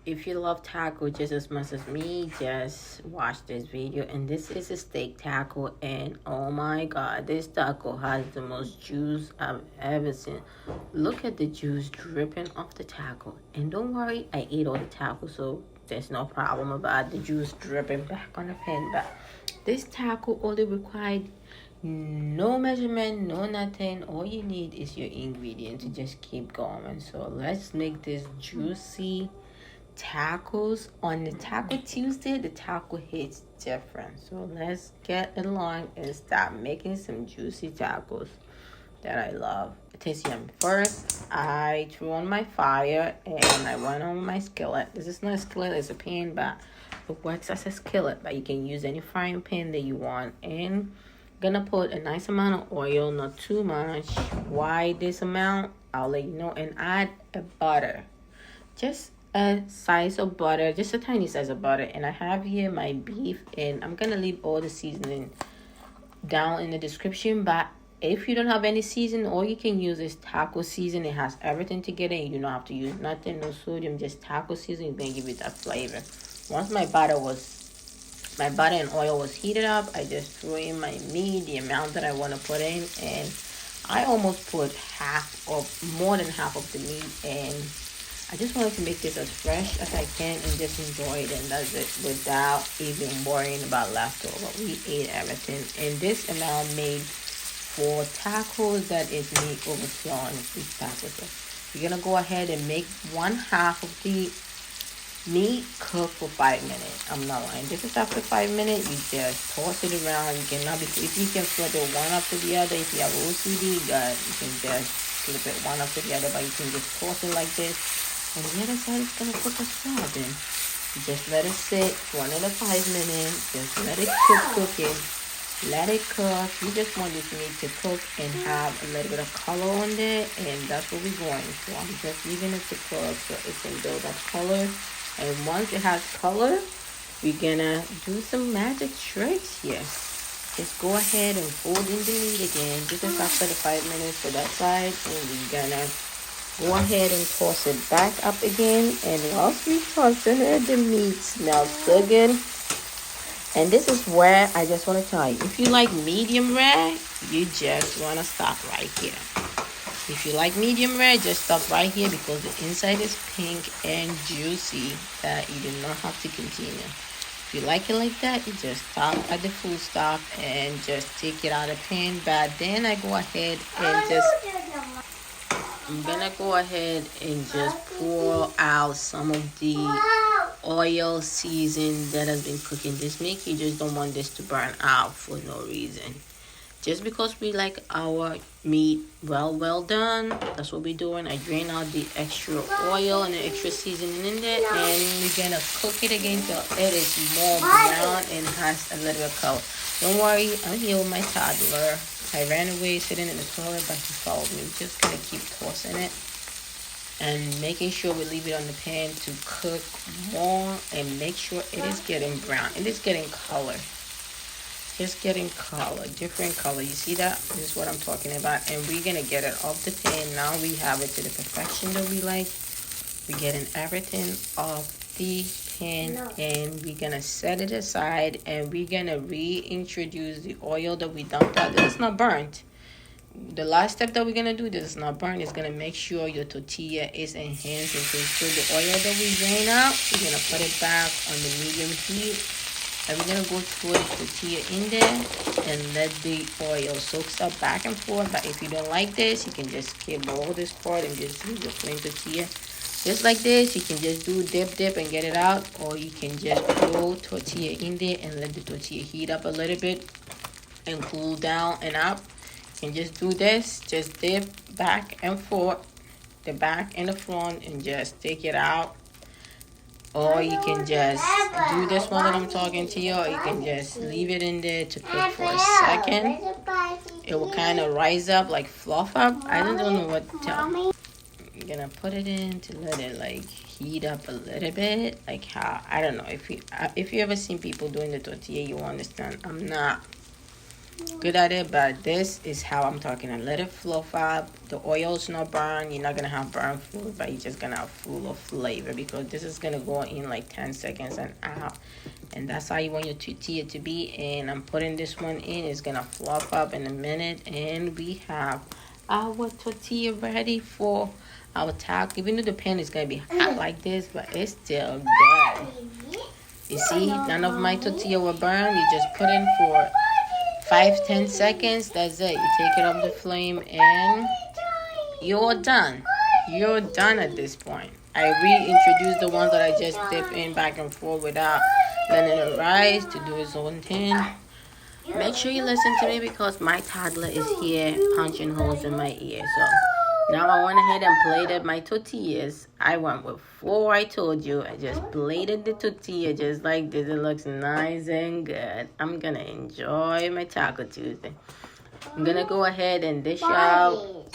If you love taco just as much as me, just watch this video. And this is a steak taco, and oh my god, this taco has the most juice I've ever seen. Look at the juice dripping off the taco. And don't worry, I ate all the taco, so there's no problem about the juice dripping back on the pan. But this taco only required no measurement, no nothing. All you need is your ingredients to just keep going. So let's make this juicy tacos. On the Taco Tuesday, the taco hits different. So let's get along and start making some juicy tacos that I love. It tastes yummy. First, I threw on my fire and I went on my skillet. This is not a skillet, it's a pan, but it works as a skillet. But you can use any frying pan that you want. And gonna put a nice amount of oil, not too much. Why this amount? I'll let you know. And add a butter. Just a size of butter, just a tiny size of butter. And I have here my beef, and I'm gonna leave all the seasoning down in the description. But if you don't have any season, all you can use is taco season. It has everything together, and you don't have to use nothing, no sodium, just taco season. It's gonna give you that flavor. Once my butter and oil was heated up, I just threw in my meat, the amount that I want to put in, and I almost put half or more than half of the meat. And I just wanted to make this as fresh as I can and just enjoy it, and that's it, without even worrying about leftover. We ate everything, and this amount made for tacos that is meat overflowing these tacos. So you're gonna go ahead and make one half of the meat cook for 5 minutes. I'm not lying. This is after 5 minutes. You just toss it around. You cannot be, if you can flip it one after the other. If you have OCD, God, you can just flip it one after the other, but you can just toss it like this. And the other side is gonna cook as well. Then you just let it sit for another 5 minutes. Just let it cooking. Let it cook. You just want this meat to cook and have a little bit of color on there, and that's what we're going for. I'm just leaving it to cook so it can build that color. And once it has color, we're gonna do some magic tricks here. Just go ahead and fold in the meat again. This is after the 5 minutes for that side, and we're gonna go ahead and toss it back up again. And whilst we toss it, the meat smells so good. And this is where I just want to tell you, if you like medium rare, you just want to stop right here. If you like medium rare, just stop right here, because the inside is pink and juicy that you do not have to continue. If you like it like that, you just stop at the full stop and just take it out of the pan. But then I'm gonna go ahead and just pour out some of the oil season that has been cooking this meat. You just don't want this to burn out for no reason. Just because we like our meat well done, that's what we're doing. I drain out the extra oil and the extra seasoning in there, and we're gonna cook it again till it is more brown and has a little bit of color. Don't worry, I'm here with my toddler. I ran away sitting in the toilet, but he followed me. We're just gonna keep tossing it and making sure we leave it on the pan to cook more, and make sure it is getting brown. It is getting color. Just getting color, different color. You see that? This is what I'm talking about. And we're gonna get it off the pan. Now we have it to the perfection that we like. We're getting everything off the pan, and we're gonna set it aside, and we're gonna reintroduce the oil that we dumped out. This is not burnt. The last step that we're gonna do, this is not burnt. It's gonna make sure your tortilla is enhanced. So the oil that we drain out, we're gonna put it back on the medium heat. And we're going to go through the tortilla in there and let the oil soak up back and forth. But if you don't like this, you can just skip all this part and just use the plain tortilla. Just like this, you can just do dip and get it out. Or you can just throw tortilla in there and let the tortilla heat up a little bit and cool down and up. You can just do this. Just dip back and forth, the back and the front, and just take it out. Or you can just do this one that I'm talking to you, or you can just leave it in there to cook for a second. It will kind of rise up, like fluff up. I don't know what to tell. I'm gonna put it in to let it like heat up a little bit. Like how, I don't know, if you ever seen people doing the tortilla, you understand. I'm not good at it, but this is how I'm talking. I let it fluff up. The oil's not burn. You're not gonna have burnt food, but you're just gonna have full of flavor because this is gonna go in like 10 seconds and out. And that's how you want your tortilla to be. And I'm putting this one in. It's gonna fluff up in a minute, and we have our tortilla ready for our taco. Even though the pan is gonna be hot like this, but it's still good. You see, none of my tortilla were burned. You just put in for 5-10 seconds. That's it. You take it off the flame and you're done. You're done at this point. I reintroduced the ones that I just dip in back and forth without letting it rise to do its own thing. Make sure you listen to me because my toddler is here punching holes in my ear. So now I went ahead and plated my tortillas. I went with 4, I told you. I just plated the tortilla just like this. It looks nice and good. I'm going to enjoy my Taco Tuesday. I'm going to go ahead and dish out.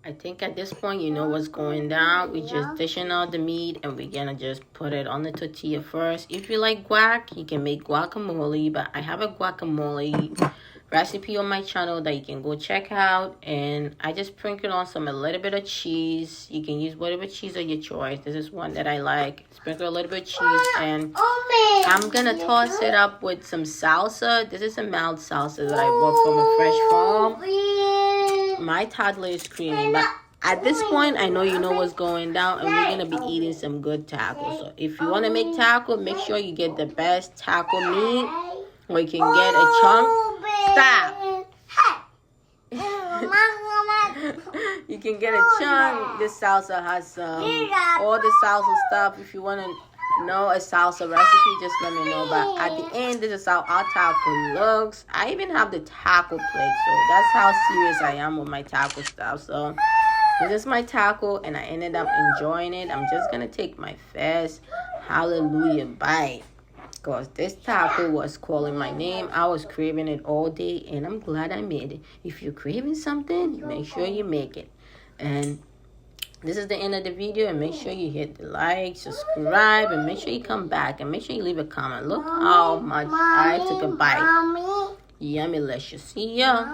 I think at this point you know what's going down. We're just dishing out the meat and we're going to just put it on the tortilla first. If you like guac, you can make guacamole. But I have a guacamole recipe on my channel that you can go check out, and I just sprinkle on a little bit of cheese. You can use whatever cheese of your choice. This is one that I like. Sprinkle a little bit of cheese, and I'm gonna toss it up with some salsa. This is a mild salsa that I bought from a fresh farm. My toddler is screaming, but at this point I know you know what's going down, and we're gonna be eating some good tacos. So if you want to make taco, make sure you get the best taco meat, or you can get a chunk. Stop. You can get a chunk. This salsa has all the salsa stuff. If you want to know a salsa recipe, just let me know. But at the end, this is how our taco looks. I even have the taco plate. So that's how serious I am with my taco stuff. So this is my taco, and I ended up enjoying it. I'm just going to take my first hallelujah bite. Because this taco was calling my name. I was craving it all day, and I'm glad I made it. If you're craving something, make sure you make it. And this is the end of the video, and make sure you hit the like, subscribe, and make sure you come back, and make sure you leave a comment. Look how much I took a bite. Yummy, let's see ya.